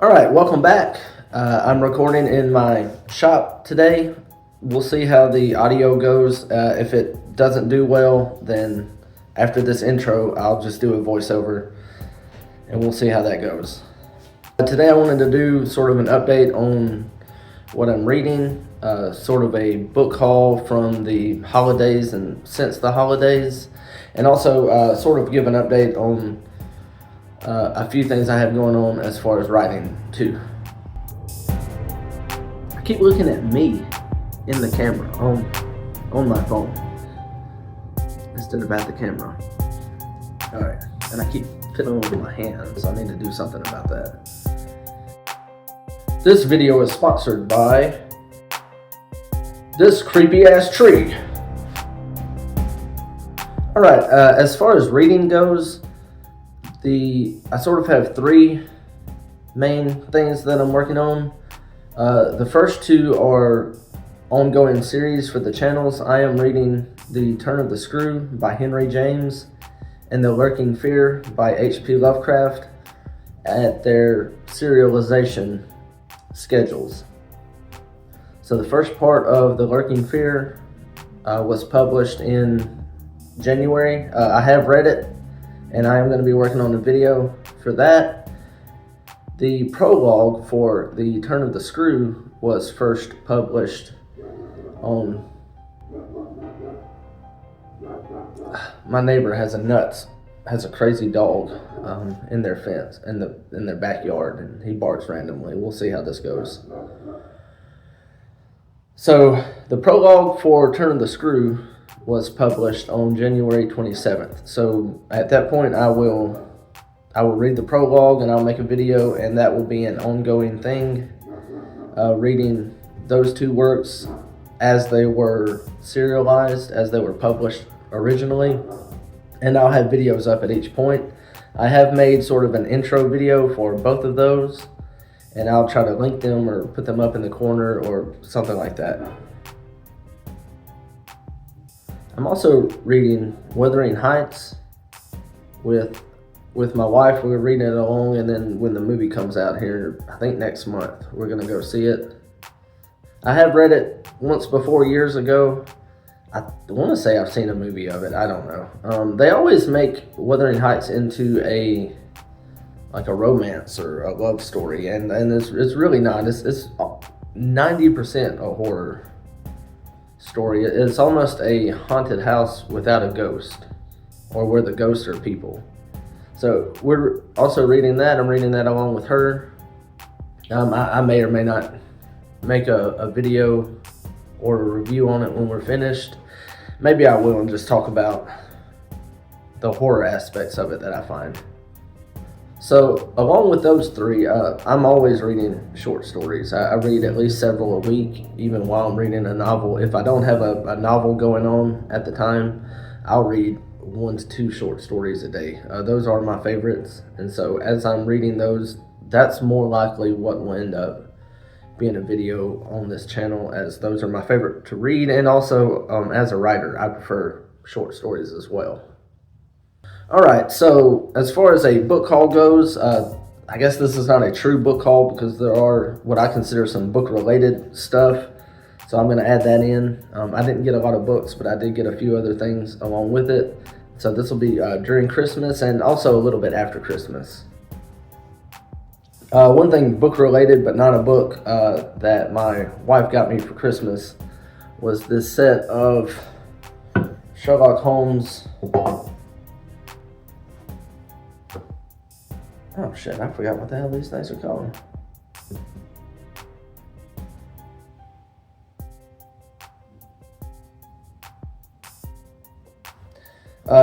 All right, welcome back. I'm recording in my shop today. We'll see how the audio goes. If it doesn't do well, then after this intro, I'll just do a voiceover and we'll see how that goes. Today I wanted to do sort of an update on what I'm reading, sort of a book haul from the holidays and since the holidays, and also sort of give an update on a few things I have going on as far as writing too. I keep looking at me in the camera on my phone instead of at the camera. All right, and I keep fiddling with my hands, so I need to do something about that. This video is sponsored by this creepy ass tree. All right, as far as reading goes, I sort of have three main things that I'm working on. The first two are ongoing series for the channels. I am reading The Turn of the Screw by Henry James and The Lurking Fear by H.P. Lovecraft at their serialization schedules. So the first part of The Lurking Fear was published in January. I have read it, and I am going to be working on a video for that. The prologue for The Turn of the Screw was first published on... My neighbor has a crazy dog in their fence, in their backyard, and he barks randomly. We'll see how this goes. So the prologue for Turn of the Screw was published on January 27th. So at that point, I will read the prologue and I'll make a video, and that will be an ongoing thing, reading those two works as they were serialized, as they were published originally, and I'll have videos up at each point. I have made sort of an intro video for both of those, and I'll try to link them or put them up in the corner or something like that. I'm also reading Wuthering Heights with my wife. We're reading it along, and then when the movie comes out here, I think next month, we're gonna go see it. I have read it once before years ago. I want to say I've seen a movie of it. I don't know. They always make Wuthering Heights into a romance or a love story, and it's really not. It's 90% a horror story. It's almost a haunted house without a ghost, or where the ghosts are people. So we're also reading that. I'm reading that along with her. I may or may not make a video or a review on it when we're finished. Maybe I will, and just talk about the horror aspects of it that I find. So along with those three, I'm always reading short stories. I read at least several a week, even while I'm reading a novel. If I don't have a novel going on at the time, I'll read 1 to 2 short stories a day. Those are my favorites, and so as I'm reading those, that's more likely what will end up being a video on this channel, as those are my favorite to read, and also as a writer, I prefer short stories as well. All right, so as far as a book haul goes, I guess this is not a true book haul because there are what I consider some book-related stuff, so I'm going to add that in. I didn't get a lot of books, but I did get a few other things along with it. So this will be during Christmas and also a little bit after Christmas. One thing book-related, but not a book, that my wife got me for Christmas was this set of Sherlock Holmes... Oh shit, I forgot what the hell these things are called.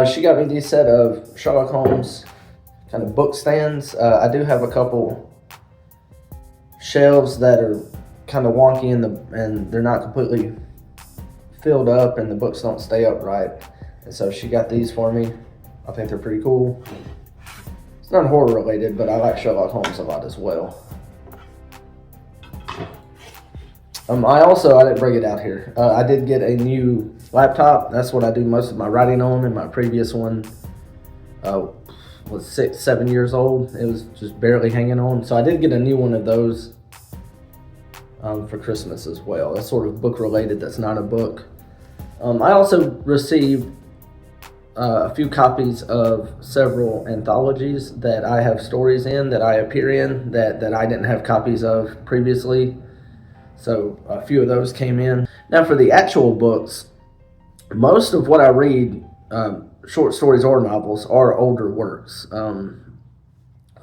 She got me this set of Sherlock Holmes kind of book stands. I do have a couple shelves that are kind of wonky and they're not completely filled up, and the books don't stay upright. And so she got these for me. I think they're pretty cool. It's not horror related, but I like Sherlock Holmes a lot as well. I didn't bring it out here. I did get a new laptop. That's what I do most of my writing on. In my previous one, was 6, 7 years old. It was just barely hanging on. So I did get a new one of those for Christmas as well. That's sort of book related. That's not a book. I also received a few copies of several anthologies that I have stories in, that I appear in, that I didn't have copies of previously. So a few of those came in. Now for the actual books, most of what I read, short stories or novels, are older works from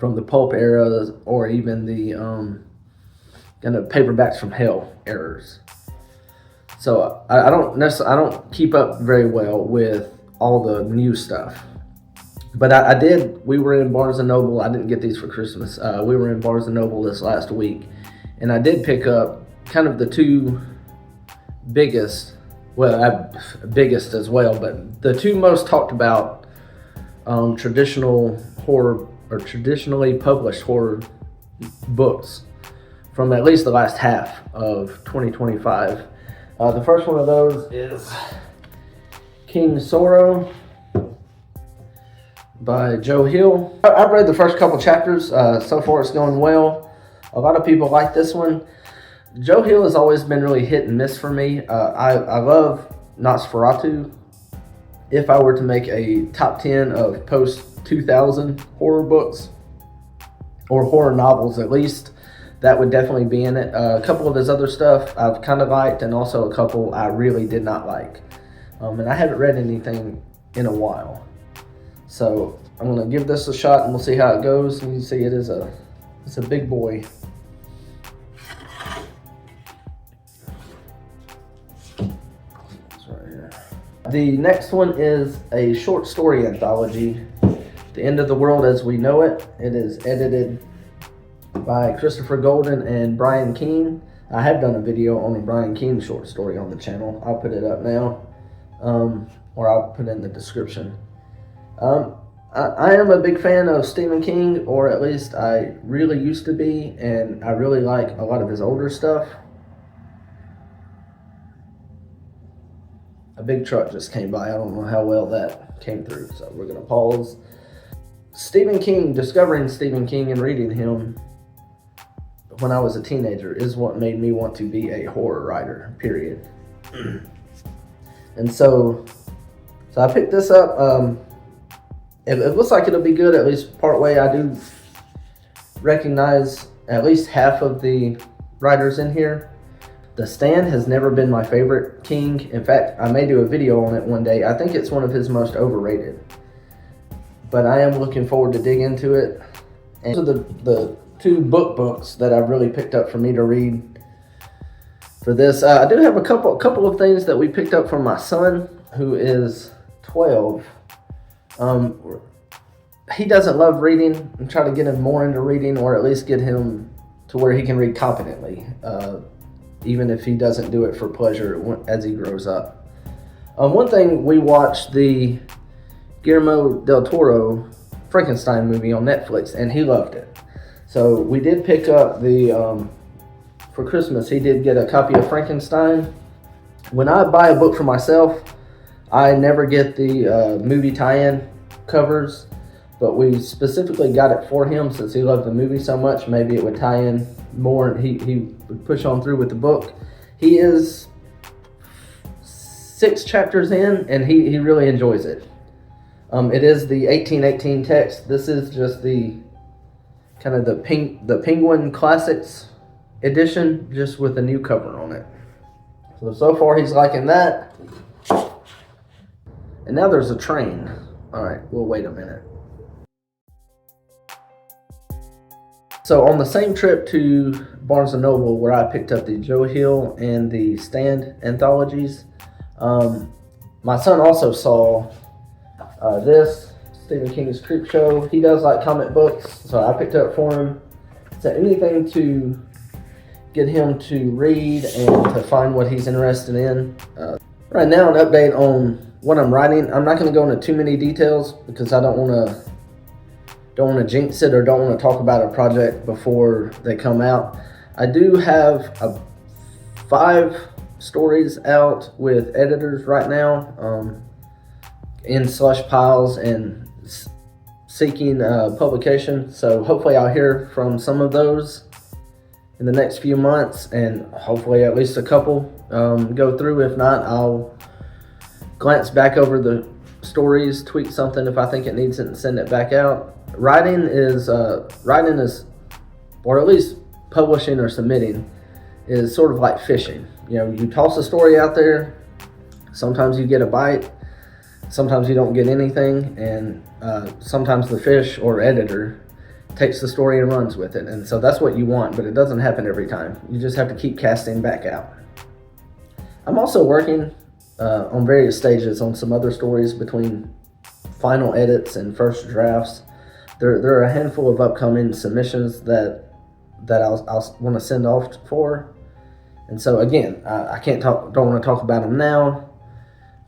the pulp era, or even the kind of paperbacks from hell eras. So I don't keep up very well with all the new stuff. But I did. We were in Barnes & Noble. I didn't get these for Christmas. We were in Barnes & Noble this last week, and I did pick up kind of the two biggest, biggest as well, but the two most talked about traditional horror, or traditionally published horror books from at least the last half of 2025. The first one of those is King Sorrow by Joe Hill. I've read the first couple chapters. So far it's going well. A lot of people like this one. Joe Hill has always been really hit and miss for me. I love Nosferatu. If I were to make a top 10 of post-2000 horror books, or horror novels at least, that would definitely be in it. A couple of his other stuff I've kind of liked, and also a couple I really did not like. And I haven't read anything in a while. So I'm going to give this a shot and we'll see how it goes. And you can see it's a big boy. The next one is a short story anthology, The End of the World as We Know It. It is edited by Christopher Golden and Brian Keene. I have done a video on a Brian Keene short story on the channel. I'll put it up now, or I'll put it in the description. I am a big fan of Stephen King, or at least I really used to be, and I really like a lot of his older stuff. A big truck just came by. I don't know how well that came through, so we're going to pause. Stephen King, discovering Stephen King and reading him when I was a teenager is what made me want to be a horror writer, period. And so I picked this up. It looks like it'll be good, at least part way. I do recognize at least half of the writers in here. The Stand has never been my favorite King. In fact, I may do a video on it one day. I think it's one of his most overrated. But I am looking forward to dig into it. And so the two books that I've really picked up for me to read for this. I do have a couple of things that we picked up from my son, who is 12. He doesn't love reading. I'm trying to get him more into reading, or at least get him to where he can read competently, even if he doesn't do it for pleasure as he grows up. One thing, we watched the Guillermo del Toro Frankenstein movie on Netflix, and he loved it. So we did pick up for Christmas, he did get a copy of Frankenstein. When I buy a book for myself, I never get the movie tie-in covers, but we specifically got it for him since he loved the movie so much. Maybe it would tie in more and he would push on through with the book. He is 6 chapters in, and he really enjoys it. It is the 1818 text. This is just the kind of the Penguin Classics edition, just with a new cover on it. So far he's liking that. And now there's a train. All right, we'll wait a minute. So on the same trip to Barnes & Noble, where I picked up the Joe Hill and the Stand anthologies, my son also saw this, Stephen King's Creepshow. He does like comic books, so I picked it up for him. So anything to get him to read and to find what he's interested in. Right now, an update on what I'm writing. I'm not going to go into too many details because I don't want to jinx it, or don't want to talk about a project before they come out. I do have 5 stories out with editors right now, in slush piles and seeking publication. So hopefully I'll hear from some of those in the next few months, and hopefully at least a couple go through. If not, I'll glance back over the stories, tweak something if I think it needs it, and send it back out. Writing is, or at least publishing or submitting, is sort of like fishing. You know, you toss a story out there, sometimes you get a bite, sometimes you don't get anything, and sometimes the fish or editor takes the story and runs with it. And so that's what you want, but it doesn't happen every time. You just have to keep casting back out. I'm also working on various stages on some other stories between final edits and first drafts. There are a handful of upcoming submissions that I'll want to send off for. And so again, I don't want to talk about them now,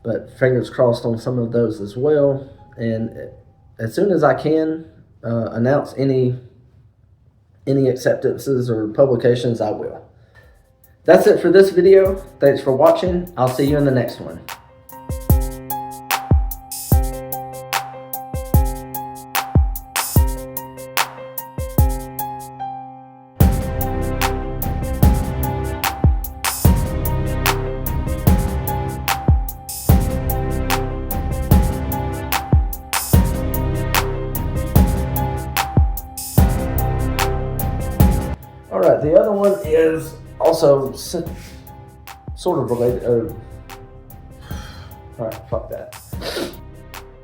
but fingers crossed on some of those as well. And as soon as I can announce any acceptances or publications, I will. That's it for this video. Thanks for watching. I'll see you in the next one. All right, the other one is also sort of related. All right, fuck that.